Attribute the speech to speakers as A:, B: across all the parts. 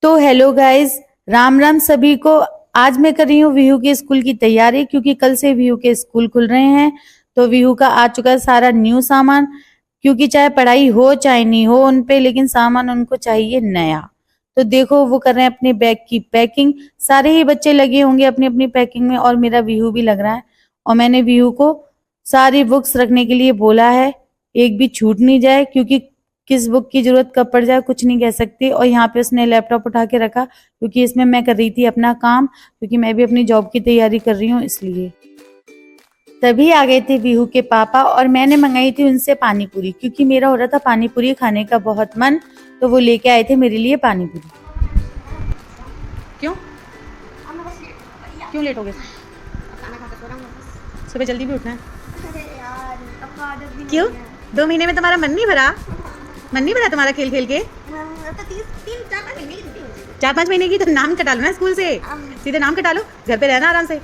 A: तो hello guys, Ram Ram सभी को। आज मैं कर रही हूँ विहू के स्कूल की तैयारी, क्योंकि कल से विहू के स्कूल खुल रहे हैं। तो विहू का आ चुका है सारा न्यू सामान, क्योंकि चाहे पढ़ाई हो चाहे नहीं हो उन पे, लेकिन सामान उनको चाहिए नया। तो देखो वो कर रहे हैं अपने बैग की पैकिंग। सारे ही बच्चे लगे होंगे अपनी अपनी पैकिंग में, और मेरा विहू भी लग रहा है। और मैंने विहू को सारी बुक्स रखने के लिए बोला है, एक भी छूट नहीं जाए, क्योंकि किस बुक की जरूरत कब पड़ जाए कुछ नहीं कह सकती। और यहाँ पे उसने लैपटॉप उठा के रखा, क्योंकि इसमें मैं कर रही थी अपना काम, क्योंकि मैं भी अपनी जॉब की तैयारी कर रही हूँ इसलिए। तभी आ गए थे विहू के पापा, और मैंने मंगाई थी उनसे पानी पूरी, क्योंकि मेरा हो रहा था पानी पूरी खाने का बहुत मन। तो वो लेके आए थे मेरे लिए पानी पूरी। क्यों क्यों लेट हो गए? सुबह जल्दी भी उठना है। क्यों 2 महीने में तुम्हारा मन नहीं भरा? मन नहीं भरा तुम्हारा खेल खेल के? 4-5 महीने की तो नाम कटा लो ना स्कूल से, सीधे नाम कटा लो, घर पे रहना आराम से।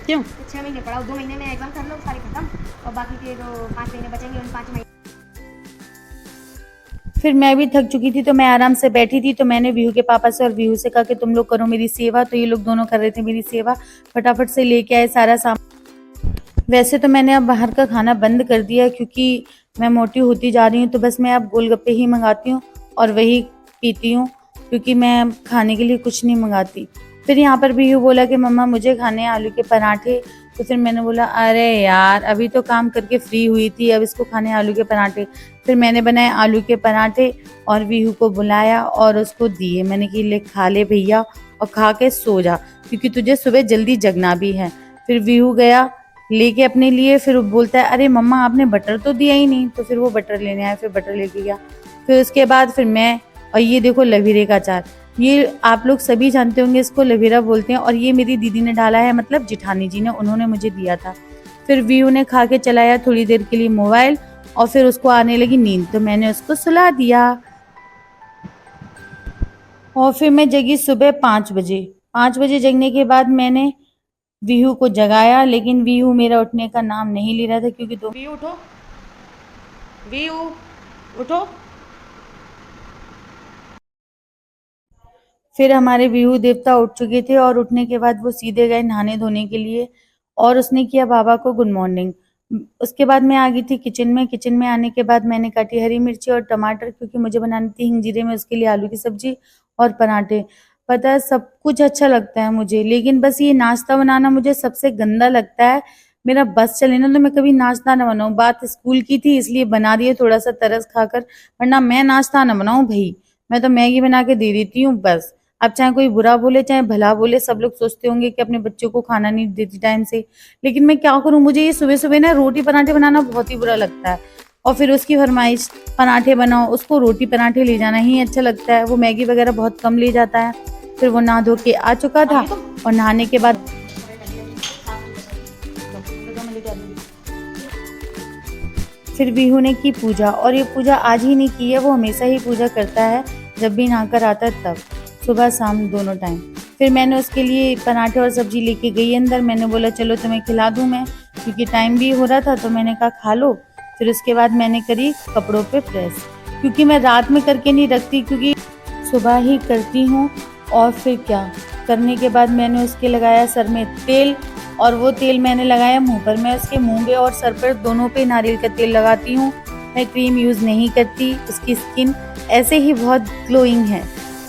A: क्यों
B: 6 महीने पढ़ाओ, 2 महीने में एग्जाम कर लो सारी खत्म, और बाकी के जो 5 महीने बचेंगे उन 5 महीने।
A: फिर मैं भी थक चुकी थी, तो मैं आराम से बैठी थी। तो मैंने विहू के पापा से और विहू से कहा कि तुम लोग करो मेरी सेवा। तो ये लोग दोनों कर रहे थे मेरी सेवा, फटाफट से लेके आए सारा सामान। वैसे तो मैंने अब बाहर का खाना बंद कर दिया, क्योंकि मैं मोटी होती जा रही हूँ। तो बस मैं अब गोलगप्पे ही मंगाती हूँ और वही पीती हूँ, क्योंकि मैं खाने के लिए कुछ नहीं मंगाती। फिर यहाँ पर विहू बोला कि मम्मा मुझे खाने हैं आलू के पराठे। तो फिर मैंने बोला अरे यार अभी तो काम करके फ्री हुई थी, अब इसको खाने आलू के पराठे। फिर मैंने बनाए आलू के पराठे और विहू को बुलाया और उसको दिए। मैंने कि ले खा ले भैया और खा के सो जा, क्योंकि तुझे सुबह जल्दी जगना भी है। फिर विहू गया लेके अपने लिए, फिर वो बोलता है अरे मम्मा आपने बटर तो दिया ही नहीं। तो फिर वो बटर लेने आया, फिर बटर लेके गया। फिर उसके बाद फिर मैं, और ये देखो लवीरे का अचार, ये आप लोग सभी जानते होंगे इसको लवीरा बोलते हैं। और ये मेरी दीदी ने डाला है, मतलब जिठानी जी ने, उन्होंने मुझे दिया था। फिर विहू ने खा के चलाया थोड़ी देर के लिए मोबाइल, और फिर उसको आने लगी नींद, तो मैंने उसको सुला दिया। और फिर मैं जगी सुबह 5 बजे। 5 बजे जगने के बाद मैंने विहू को जगाया, लेकिन विहू मेरा उठने का नाम नहीं ले रहा था, क्योंकि विहू उठो, विहू उठो। फिर हमारे विहू देवता उठ चुके थे, और उठने के बाद वो सीधे गए नहाने धोने के लिए, और उसने किया बाबा को गुड मॉर्निंग। उसके बाद मैं आ गई थी किचन में। किचन में आने के बाद मैंने काटी हरी मिर्ची और टमाटर, क्योंकि मुझे बनानी थी हिंग जीरे में, उसके लिए आलू की सब्जी और पराठे। पता है सब कुछ अच्छा लगता है मुझे, लेकिन बस ये नाश्ता बनाना मुझे सबसे गंदा लगता है। मेरा बस चले ना तो मैं कभी नाश्ता ना बनाऊं। बात स्कूल की थी इसलिए बना रही है थोड़ा सा तरस खाकर, वरना मैं नाश्ता ना बनाऊं भाई। मैं तो मैगी बना के दे देती हूँ बस। अब चाहे कोई बुरा बोले चाहे भला बोले, सब लोग सोचते होंगे कि अपने बच्चों को खाना नहीं देती टाइम से, लेकिन मैं क्या करूं, मुझे ये सुबह सुबह ना रोटी पराठे बनाना बहुत ही बुरा लगता है। और फिर उसकी फरमाइश पराठे बनाओ, उसको रोटी पराठे ले जाना ही अच्छा लगता है, वो मैगी वगैरह बहुत कम ले जाता है। फिर वो नहा धो के आ चुका था, और नहाने के बाद फिर विहू ने की पूजा। और ये पूजा आज ही नहीं की है, वो हमेशा ही पूजा करता है, जब भी नहाकर आता है तब, सुबह शाम दोनों टाइम। फिर मैंने उसके लिए पराठे और सब्जी लेके गई अंदर। मैंने बोला चलो तुम्हें खिला दूं मैं, क्योंकि टाइम भी हो रहा था, तो मैंने कहा खा लो। फिर उसके बाद मैंने करी कपड़ों पे प्रेस, क्योंकि मैं रात में करके नहीं रखती, क्योंकि सुबह ही करती हूँ। और फिर क्या करने के बाद मैंने उसके लगाया सर में तेल, और वो तेल मैंने लगाया मुंह पर। मैं उसके मुंह पे और सर पर दोनों पे नारियल का तेल लगाती हूँ, मैं क्रीम यूज़ नहीं करती। उसकी स्किन ऐसे ही बहुत ग्लोइंग है।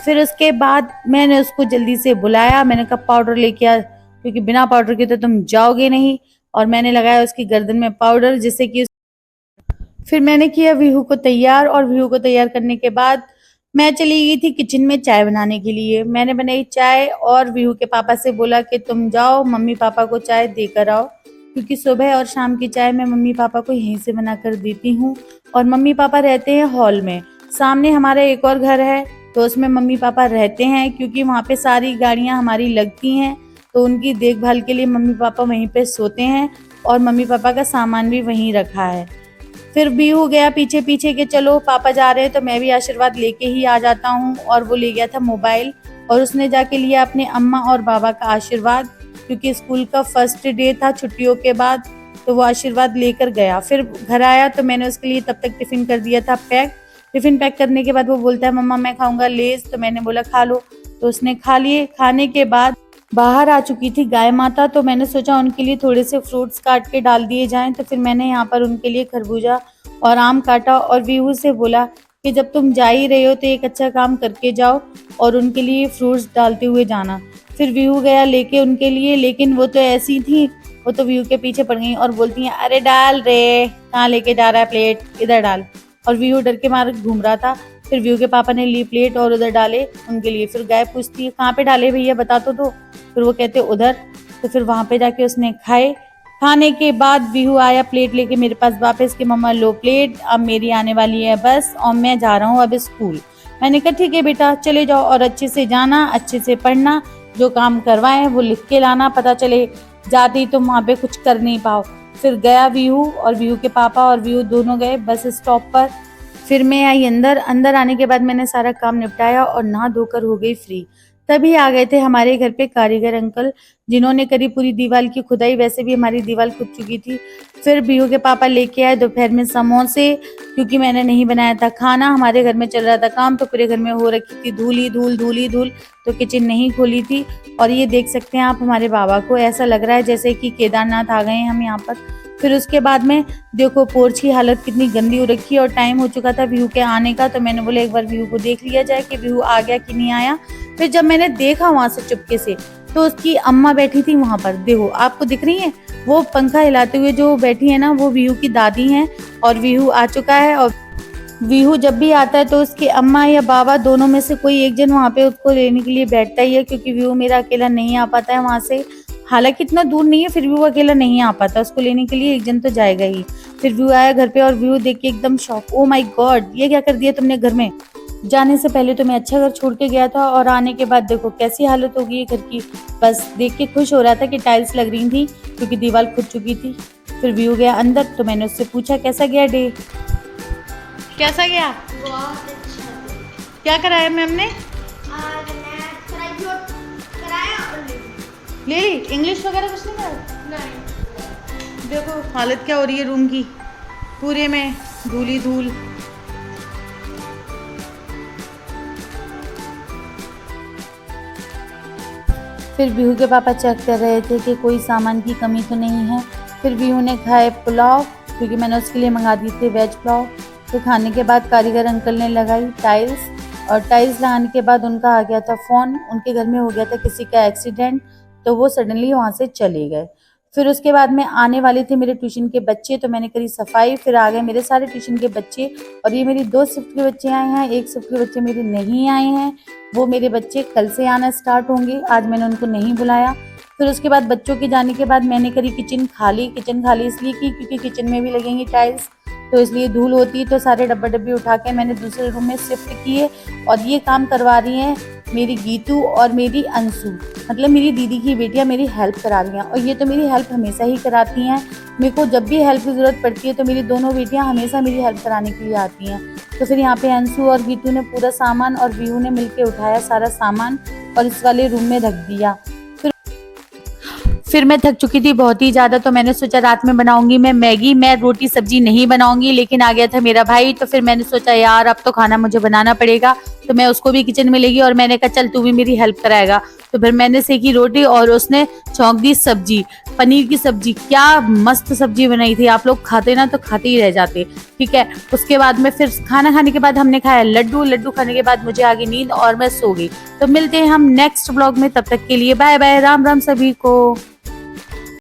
A: फिर उसके बाद मैंने उसको जल्दी से बुलाया, मैंने कहा पाउडर लेके आ, क्योंकि बिना पाउडर के तो तुम जाओगे नहीं। और मैंने लगाया उसकी गर्दन में पाउडर, जिससे कि फिर मैंने किया विहू को तैयार। और विहू को तैयार करने के बाद मैं चली गई थी किचन में चाय बनाने के लिए। मैंने बनाई चाय, और विहू के पापा से बोला कि तुम जाओ मम्मी पापा को चाय देकर आओ, क्योंकि सुबह और शाम की चाय मैं मम्मी पापा को यहीं से बना कर देती हूँ। और मम्मी पापा रहते हैं हॉल में, सामने हमारा एक और घर है, तो उसमें मम्मी पापा रहते हैं, क्योंकि वहाँ पे सारी गाड़ियाँ हमारी लगती हैं, तो उनकी देखभाल के लिए मम्मी पापा वहीं पे सोते हैं, और मम्मी पापा का सामान भी वहीं रखा है। फिर विहू गया पीछे पीछे के चलो पापा जा रहे हैं तो मैं भी आशीर्वाद लेके ही आ जाता हूँ। और वो ले गया था मोबाइल, और उसने जाके लिया अपने अम्मा और बाबा का आशीर्वाद, क्योंकि स्कूल का फर्स्ट डे था छुट्टियों के बाद, तो वो आशीर्वाद लेकर गया। फिर घर आया तो मैंने उसके लिए तब तक टिफिन कर दिया था पैक, टिफ़िन पैक करने के बाद वो बोलता है मम्मा मैं खाऊंगा लेज़, तो मैंने बोला खा लो, तो उसने खा लिए। खाने के बाद बाहर आ चुकी थी गाय माता, तो मैंने सोचा उनके लिए थोड़े से फ्रूट्स काट के डाल दिए जाएं, तो फिर मैंने यहाँ पर उनके लिए खरबूजा और आम काटा और वीहू से बोला कि जब तुम जा ही रहे हो तो एक अच्छा काम करके जाओ और उनके लिए फ्रूट्स डालते हुए जाना। फिर वीहू गया लेके उनके लिए, लेकिन वो तो ऐसी थी, वो तो वीहू के पीछे पड़ गई और बोलती हैं अरे डाल रे, कहाँ लेके जा रहा है प्लेट, इधर डाल। और वीहू डर के मारे घूम रहा था। फिर वीहू के पापा ने ली प्लेट और उधर डाले उनके लिए। फिर गाय पूछती है कहाँ पे डाले भैया बता तो। फिर वो कहते उधर। तो फिर वहाँ पे जाके उसने खाए। खाने के बाद वीहू आया प्लेट लेके मेरे पास वापस कि मम्मा लो प्लेट, अब मेरी आने वाली है बस और मैं जा रहा हूँ अब स्कूल। मैंने कहा ठीक है बेटा चले जाओ और अच्छे से जाना, अच्छे से पढ़ना, जो काम करवाएं वो लिख के लाना, पता चले जाते ही तुम वहाँ पे कुछ कर नहीं पाओ। फिर गया वीहू और वीहू के पापा और वीहू दोनों गए बस स्टॉप पर। फिर मैं आई अंदर आने के बाद मैंने सारा काम निपटाया और नहा धोकर हो गई फ्री। तभी आ गए थे हमारे घर पे कारीगर अंकल, जिन्होंने करी पूरी दीवार की खुदाई। वैसे भी हमारी दीवार खुद चुकी थी। फिर वीहू के पापा लेके आए दोपहर में समोसे, क्योंकि मैंने नहीं बनाया था खाना, हमारे घर में चल रहा था काम, तो पूरे घर में हो रखी थी धूल, तो किचन नहीं खोली थी। और ये देख सकते हैं आप हमारे बाबा को, ऐसा लग रहा है जैसे कि केदारनाथ आ गए हैं हम यहाँ पर। फिर उसके बाद में देखो पोर्च की हालत कितनी गंदी हो रखी है और टाइम हो चुका था वीहू के आने का, तो मैंने बोला एक बार वीहू को देख लिया जाए कि वीहू आ गया कि नहीं आया। फिर जब मैंने देखा वहां से चुपके से, तो उसकी अम्मा बैठी थी वहां पर, देखो आपको दिख रही है वो पंखा हिलाते हुए जो बैठी है ना, वो वीहू की दादी हैं। और वीहू आ चुका है और वीहू जब भी आता है तो उसकी अम्मा या बाबा दोनों में से कोई एक जन वहाँ पे उसको लेने के लिए बैठता ही है, क्योंकि वीहू मेरा अकेला नहीं आ पाता है वहाँ से। हालांकि इतना दूर नहीं है फिर भी वो अकेला नहीं आ पाता, उसको लेने के लिए एक जन तो जाएगा ही। फिर वीहू आया घर पे और वीहू देख के एकदम शॉक, ओ माय गॉड ये क्या कर दिया तुमने घर में। जाने से पहले तो मैं अच्छा घर छोड़ के गया था और आने के बाद देखो कैसी हालत हो गई है घर की। बस देख के खुश हो रहा था कि टाइल्स लग रही थी क्योंकि दीवार खुद चुकी थी। फिर वीहू गया अंदर, तो मैंने उससे पूछा कैसा गया डे, कैसा गया,
B: बहुत अच्छा।
A: क्या कराया मैम ने,
B: आज मैथ कराया और
A: ले ली, इंग्लिश वगैरह कुछ नहीं कराया।
B: नहीं।
A: देखो हालत क्या हो रही है रूम की, पूरे में धूल ही धूल। फिर वीहू के पापा चेक कर रहे थे कि कोई सामान की कमी तो नहीं है। फिर वीहू ने खाए पुलाव, क्योंकि मैंने उसके लिए मंगा दी थी वेज पुलाव। फिर खाने के बाद कारीगर अंकल ने लगाई टाइल्स, और टाइल्स लगाने के बाद उनका आ गया था फ़ोन, उनके घर में हो गया था किसी का एक्सीडेंट, तो वो सडनली वहाँ से चले गए। फिर उसके बाद में आने वाले थे मेरे ट्यूशन के बच्चे, तो मैंने करी सफाई। फिर आ गए मेरे सारे ट्यूशन के बच्चे, और ये मेरी 2 शिफ्ट के बच्चे आए हैं, 1 शिफ्ट के बच्चे मेरे नहीं आए हैं। वो मेरे बच्चे कल से आना स्टार्ट होंगे, आज मैंने उनको नहीं बुलाया। फिर उसके बाद बच्चों के जाने के बाद मैंने करी किचन खाली इसलिए की क्योंकि किचन में भी लगेंगी टाइल्स, तो इसलिए धूल होती है, तो सारे डब्बे डब्बे उठा के मैंने दूसरे रूम में शिफ्ट किए। और ये काम करवा रही हैं मेरी गीतू और मेरी अंशु, मतलब मेरी दीदी की बेटियां मेरी हेल्प करा रही हैं, और ये तो मेरी हेल्प हमेशा ही कराती हैं। मेरे को जब भी हेल्प की ज़रूरत पड़ती है तो मेरी दोनों बेटियां हमेशा मेरी हेल्प कराने के लिए आती हैं। तो फिर यहाँ पे अंशु और गीतू ने पूरा सामान और वीहू ने मिलके उठाया सारा सामान और इस वाले रूम में रख दिया। फिर मैं थक चुकी थी बहुत ही ज़्यादा, तो मैंने सोचा रात में बनाऊंगी मैं मैगी, मैं रोटी सब्जी नहीं बनाऊंगी। लेकिन आ गया था मेरा भाई, तो फिर मैंने सोचा यार अब तो खाना मुझे बनाना पड़ेगा, तो मैं उसको भी किचन में लेगी और मैंने कहा चल तू भी मेरी हेल्प कराएगा। तो फिर मैंने सेकी रोटी और उसने छौंक दी सब्जी, पनीर की सब्जी। क्या मस्त सब्जी बनाई थी, आप लोग खाते ना तो खाते ही रह जाते। ठीक है, उसके बाद में फिर खाना खाने के बाद हमने खाया लड्डू खाने के बाद मुझे आ गई नींद और मैं सो गई। तो मिलते हैं हम नेक्स्ट ब्लॉग में, तब तक के लिए बाय बाय, राम राम सभी को।